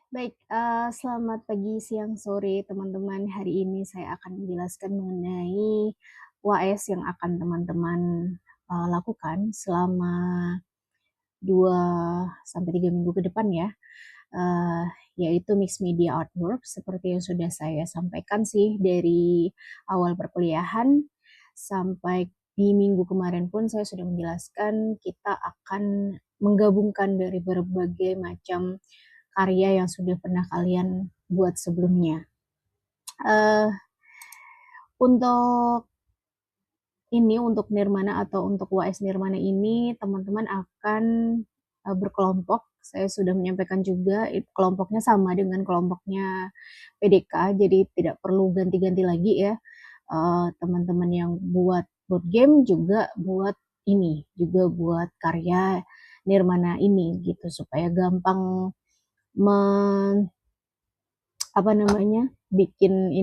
Baik, selamat pagi, siang, sore, teman-teman. Hari ini saya akan menjelaskan mengenai UAS yang akan teman-teman, lakukan selama 2 sampai 3 minggu ke depan ya, eee, yaitu Mixed Media Artwork seperti yang sudah saya sampaikan sih dari awal perkuliahan sampai di minggu kemarin pun saya sudah menjelaskan kita akan menggabungkan dari berbagai macam karya yang sudah pernah kalian buat sebelumnya. Eee, untuk untuk Nirmana atau untuk UAS Nirmana ini teman-teman akan, berkelompok. Saya sudah menyampaikan juga kelompoknya sama dengan kelompoknya PDK, jadi tidak perlu ganti-ganti lagi ya, teman-teman yang buat board game juga buat juga buat karya Nirmana ini gitu, supaya gampang men apa namanya, bikin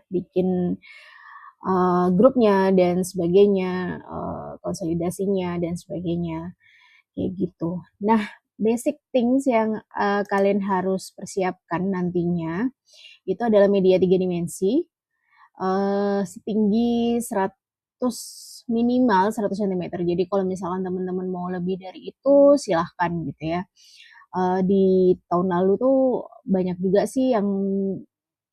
bikin, grupnya dan sebagainya, konsolidasinya dan sebagainya, kayak gitu. Nah, basic things yang, kalian harus persiapkan nantinya, itu adalah media 3 dimensi, setinggi 100 minimal 100 sentimeter. Jadi kalau misalkan teman-teman mau lebih dari itu silahkan gitu ya. Di tahun lalu tuh banyak juga sih yang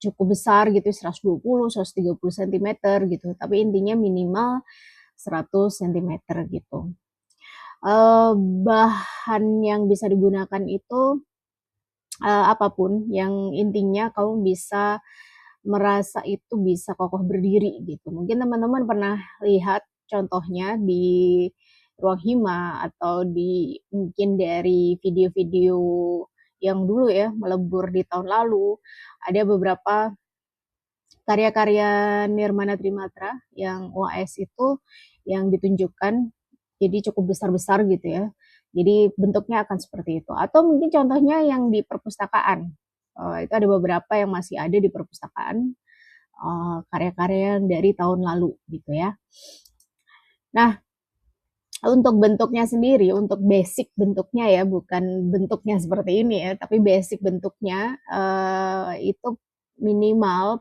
cukup besar gitu, 120, 130 sentimeter gitu, tapi intinya minimal 100 sentimeter gitu. Eee, Bahan yang bisa digunakan itu, apa yang intinya kamu bisa merasa itu bisa kokoh berdiri gitu. Mungkin teman-teman pernah lihat contohnya di ruang hima atau mungkin dari video-video yang dulu ya, melebur di tahun lalu, ada beberapa karya-karya Nirmana Trimatra yang OAS itu yang ditunjukkan, jadi cukup besar-besar gitu ya. Jadi bentuknya akan seperti itu. Atau mungkin contohnya yang di perpustakaan, itu ada beberapa yang masih ada di perpustakaan, karya-karya yang dari tahun lalu gitu ya. Nah, untuk bentuknya sendiri, untuk basic bentuknya ya, bukan bentuknya seperti ini ya, tapi basic bentuknya, itu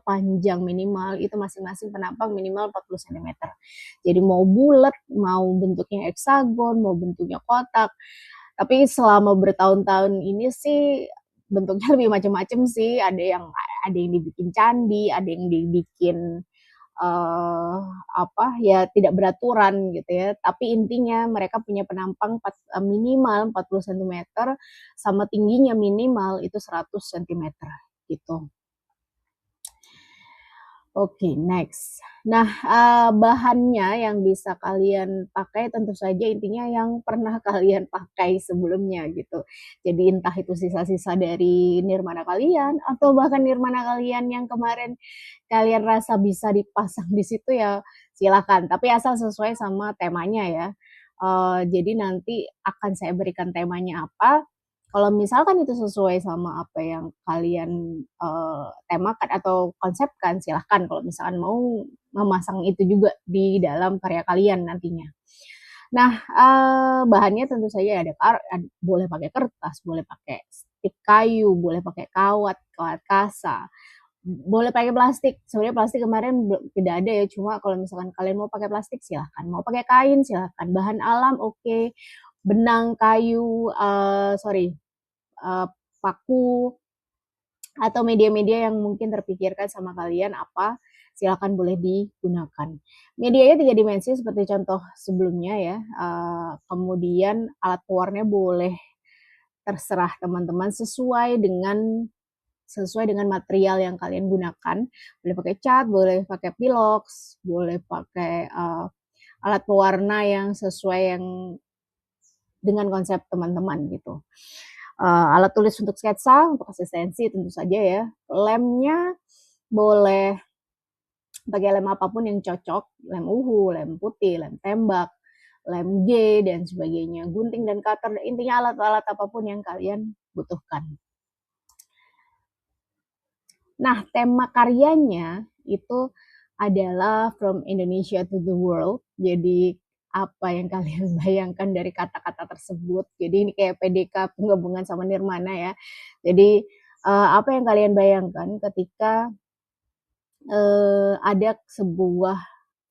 panjang minimal itu masing-masing penampang minimal 40 sentimeter. Jadi mau bulat, mau bentuknya heksagon, mau bentuknya kotak, tapi selama bertahun-tahun ini sih bentuknya lebih macam-macam sih, ada yang dibikin candi, ada yang dibikin eee, ya tidak beraturan gitu ya, tapi intinya mereka punya penampang minimal 40 sentimeter sama tingginya minimal itu 100 sentimeter gitu. Oke, next. Nah, bahannya yang bisa kalian pakai tentu saja intinya yang pernah kalian pakai sebelumnya gitu. Jadi entah itu sisa-sisa dari nirmana kalian atau bahkan nirmana kalian yang kemarin kalian rasa bisa dipasang di situ ya silakan, tapi asal sesuai sama temanya ya. Jadi nanti akan saya berikan temanya apa, kalau misalkan itu sesuai sama apa yang kalian, temakan atau konsepkan, silahkan kalau misalkan mau memasang itu juga di dalam karya kalian nantinya. Nah, bahannya tentu saja boleh pakai kertas, boleh pakai stik kayu, boleh pakai kawat, kawat kasa, boleh pakai plastik. Sebenarnya plastik kemarin tidak ada ya, cuma kalau misalkan kalian mau pakai plastik silahkan, mau pakai kain silahkan, bahan alam oke, benang, kayu, paku, atau media-media yang mungkin terpikirkan sama kalian apa, silakan boleh digunakan. Medianya 3 dimensi seperti contoh sebelumnya ya, kemudian alat pewarnanya boleh terserah teman-teman sesuai dengan material yang kalian gunakan. Boleh pakai cat, boleh pakai pilox, boleh pakai, alat pewarna yang sesuai dengan konsep teman-teman gitu. Alat tulis untuk sketsa, untuk asistensi tentu saja ya. Lemnya boleh pakai lem apapun yang cocok, lem uhu, lem putih, lem tembak, lem G dan sebagainya, gunting dan cutter, intinya alat-alat apapun yang kalian butuhkan. Nah, tema karyanya itu adalah From Indonesia to the World. Jadi apa yang kalian bayangkan dari kata-kata tersebut. Jadi ini kayak PDK penggabungan sama Nirmana ya. Jadi Apa yang kalian bayangkan ketika ada sebuah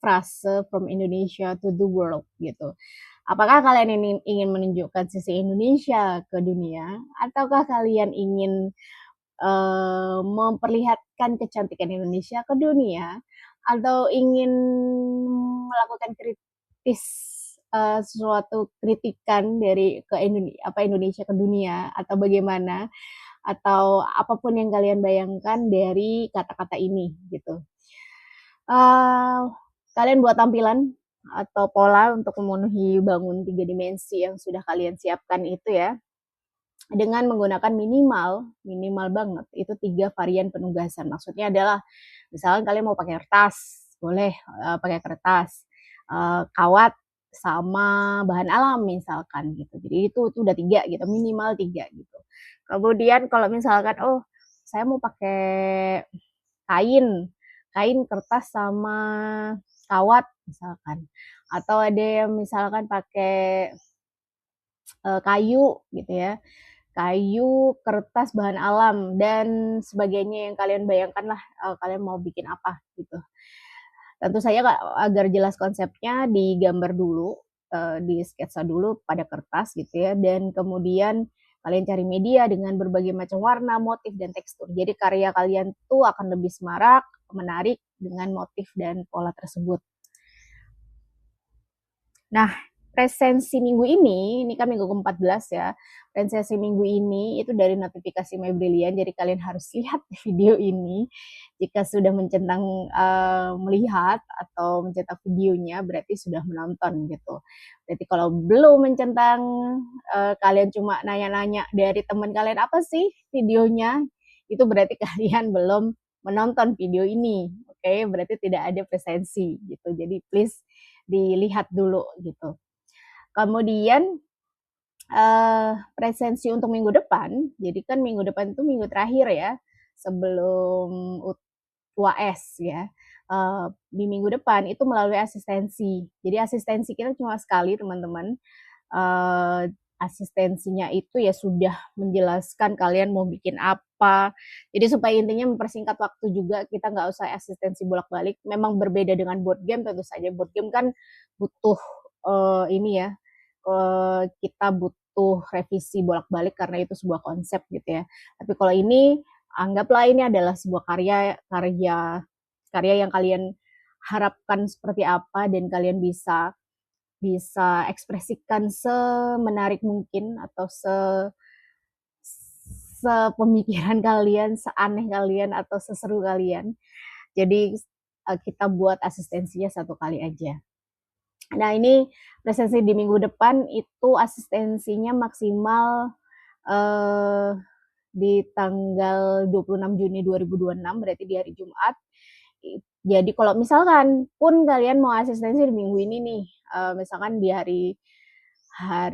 frase from Indonesia to the world gitu. Apakah kalian ini ingin menunjukkan sisi Indonesia ke dunia, ataukah kalian ingin memperlihatkan kecantikan Indonesia ke dunia, atau ingin melakukan kritis sesuatu kritikan dari ke Indonesia ke dunia, atau bagaimana, atau apapun yang kalian bayangkan dari kata-kata ini gitu. Kalian buat tampilan atau pola untuk memenuhi bangun 3 dimensi yang sudah kalian siapkan itu ya, dengan menggunakan minimal banget itu 3 varian penugasan. Maksudnya adalah misalkan kalian mau pakai kertas, boleh pakai kertas, kawat sama bahan alam misalkan gitu. Jadi itu udah 3 gitu, minimal 3 gitu. Kemudian kalau misalkan, oh saya mau pakai kain, kertas sama kawat misalkan, atau ada yang misalkan pakai kayu gitu ya, kayu, kertas, bahan alam dan sebagainya yang kalian bayangkan lah, kalian mau bikin apa gitu. Tentu saja agar jelas konsepnya digambar dulu, di sketsa dulu pada kertas gitu ya, dan kemudian kalian cari media dengan berbagai macam warna, motif, dan tekstur. Jadi karya kalian tuh akan lebih semarak, menarik dengan motif dan pola tersebut. Nah, presensi minggu ini kan minggu ke-14 ya. Presensi minggu ini itu dari notifikasi My Brilliant, jadi kalian harus lihat video ini. Jika sudah mencentang melihat atau mencetak videonya berarti sudah menonton gitu. Berarti kalau belum mencentang, kalian cuma nanya-nanya dari teman kalian, "Apa sih videonya?" Itu berarti kalian belum menonton video ini, oke? Berarti tidak ada presensi gitu. Jadi please dilihat dulu gitu. Kemudian presensi untuk minggu depan, jadi kan minggu depan itu minggu terakhir ya sebelum UAS ya. Di minggu depan itu melalui asistensi. Jadi asistensi kita cuma sekali teman-teman. Asistensinya itu ya sudah menjelaskan kalian mau bikin apa. Jadi supaya intinya mempersingkat waktu juga, kita nggak usah asistensi bolak-balik. Memang berbeda dengan board game tentu saja. Board game kan butuh ini ya, kita butuh revisi bolak-balik karena itu sebuah konsep gitu ya. Tapi kalau ini anggaplah ini adalah sebuah karya yang kalian harapkan seperti apa dan kalian bisa ekspresikan semenarik mungkin atau sepemikiran kalian, seaneh kalian atau seseru kalian. Jadi kita buat asistensinya 1 kali aja. Nah, ini presensi di minggu depan itu asistensinya maksimal di tanggal 26 Juni 2026, berarti di hari Jumat. Jadi kalau misalkan pun kalian mau asistensi di minggu ini nih, misalkan di hari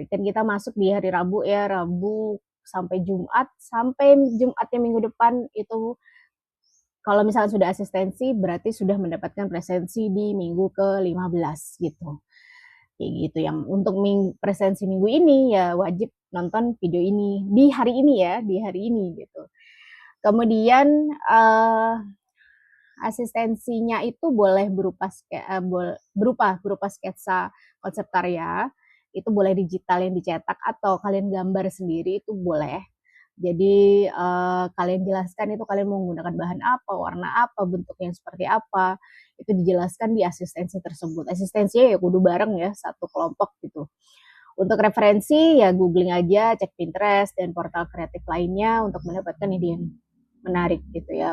kan kita masuk di hari Rabu ya, Rabu sampai Jumatnya minggu depan itu kalau misalnya sudah asistensi berarti sudah mendapatkan presensi di minggu ke-15 gitu. Kayak gitu, yang untuk presensi minggu ini ya wajib nonton video ini di hari ini ya, di hari ini gitu. Kemudian asistensinya itu boleh berupa sketsa konsep karya, itu boleh digital yang dicetak atau kalian gambar sendiri itu boleh. Jadi kalian jelaskan itu kalian mau menggunakan bahan apa, warna apa, bentuknya seperti apa, itu dijelaskan di asistensi tersebut. Asistensinya ya kudu bareng ya, satu kelompok gitu. Untuk referensi ya googling aja, cek Pinterest dan portal kreatif lainnya untuk mendapatkan ide yang menarik gitu ya.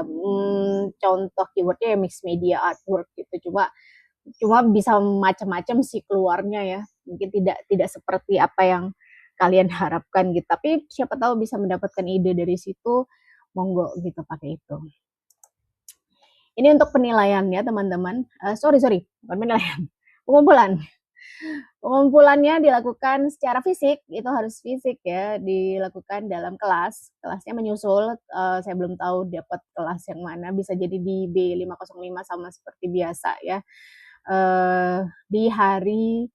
Contoh keywordnya ya mixed media artwork gitu. Cuma bisa macam-macam sih keluarnya ya. Mungkin tidak seperti apa yang kalian harapkan gitu. Tapi siapa tahu bisa mendapatkan ide dari situ, monggo gitu pakai itu. Ini untuk penilaian ya teman-teman. Sorry, bukan penilaian, pengumpulan. Pengumpulannya dilakukan secara fisik, itu harus fisik ya, dilakukan dalam kelas. Kelasnya menyusul, saya belum tahu dapat kelas yang mana, bisa jadi di B505 sama seperti biasa ya. Di hari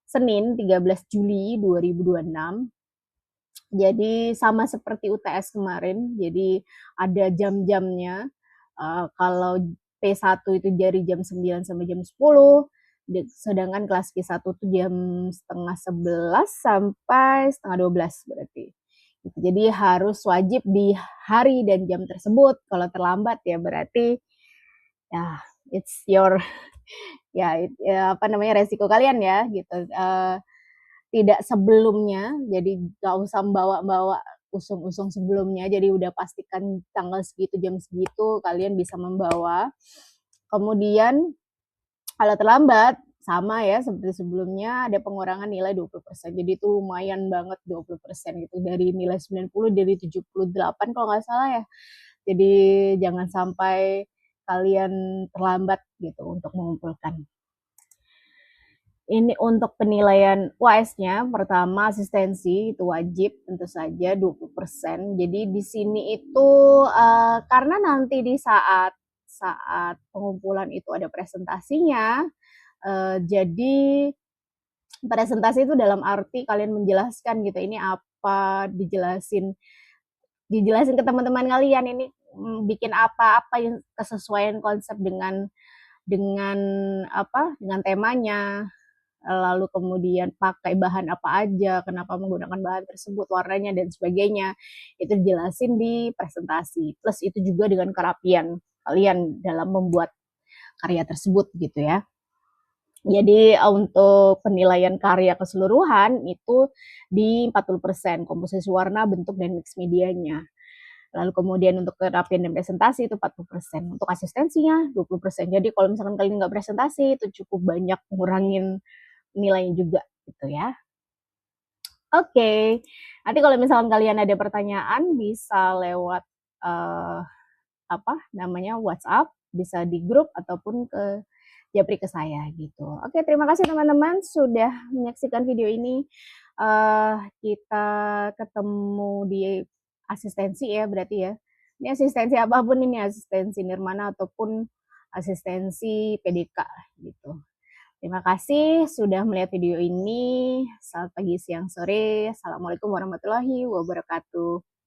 Senin 13 Juli 2026 Jadi sama seperti UTS kemarin, jadi ada jam-jamnya. Kalau P1 itu dari jam 9 sampai jam 10, sedangkan kelas Q1 tuh jam setengah 11 sampai setengah 12 berarti. Gitu. Jadi harus wajib di hari dan jam tersebut. Kalau terlambat ya berarti ya it's your ya apa namanya resiko kalian ya gitu. Tidak sebelumnya, jadi nggak usah bawa-bawa usung-usung sebelumnya, jadi udah pastikan tanggal segitu, jam segitu, kalian bisa membawa. Kemudian kalau terlambat, sama ya seperti sebelumnya, ada pengurangan nilai 20%. Jadi itu lumayan banget 20% gitu, dari nilai 90 jadi 78 kalau nggak salah ya. Jadi jangan sampai kalian terlambat gitu untuk mengumpulkan. Ini untuk penilaian UAS-nya, pertama asistensi itu wajib tentu saja 20%. Jadi di sini itu karena nanti di saat saat pengumpulan itu ada presentasinya, jadi presentasi itu dalam arti kalian menjelaskan gitu, ini apa, dijelasin ke teman-teman kalian ini bikin apa yang kesesuaian konsep dengan dengan temanya, lalu kemudian pakai bahan apa aja, kenapa menggunakan bahan tersebut, warnanya dan sebagainya. Itu dijelasin di presentasi. Plus itu juga dengan kerapian kalian dalam membuat karya tersebut gitu ya. Jadi untuk penilaian karya keseluruhan itu di 40%, komposisi warna, bentuk, dan mix medianya. Lalu kemudian untuk kerapian dan presentasi itu 40%. Untuk asistensinya 20%. Jadi kalau misalkan kalian nggak presentasi itu cukup banyak ngurangin nilainya juga gitu ya. Oke, nanti kalau misalkan kalian ada pertanyaan bisa lewat WhatsApp, bisa di grup ataupun ke japri ke saya gitu. Oke, terima kasih teman-teman sudah menyaksikan video ini. Kita ketemu di asistensi ya berarti ya. Ini asistensi apapun ini, asistensi Nirmana ataupun asistensi PDK gitu. Terima kasih sudah melihat video ini. Selamat pagi, siang, sore. Assalamualaikum warahmatullahi wabarakatuh.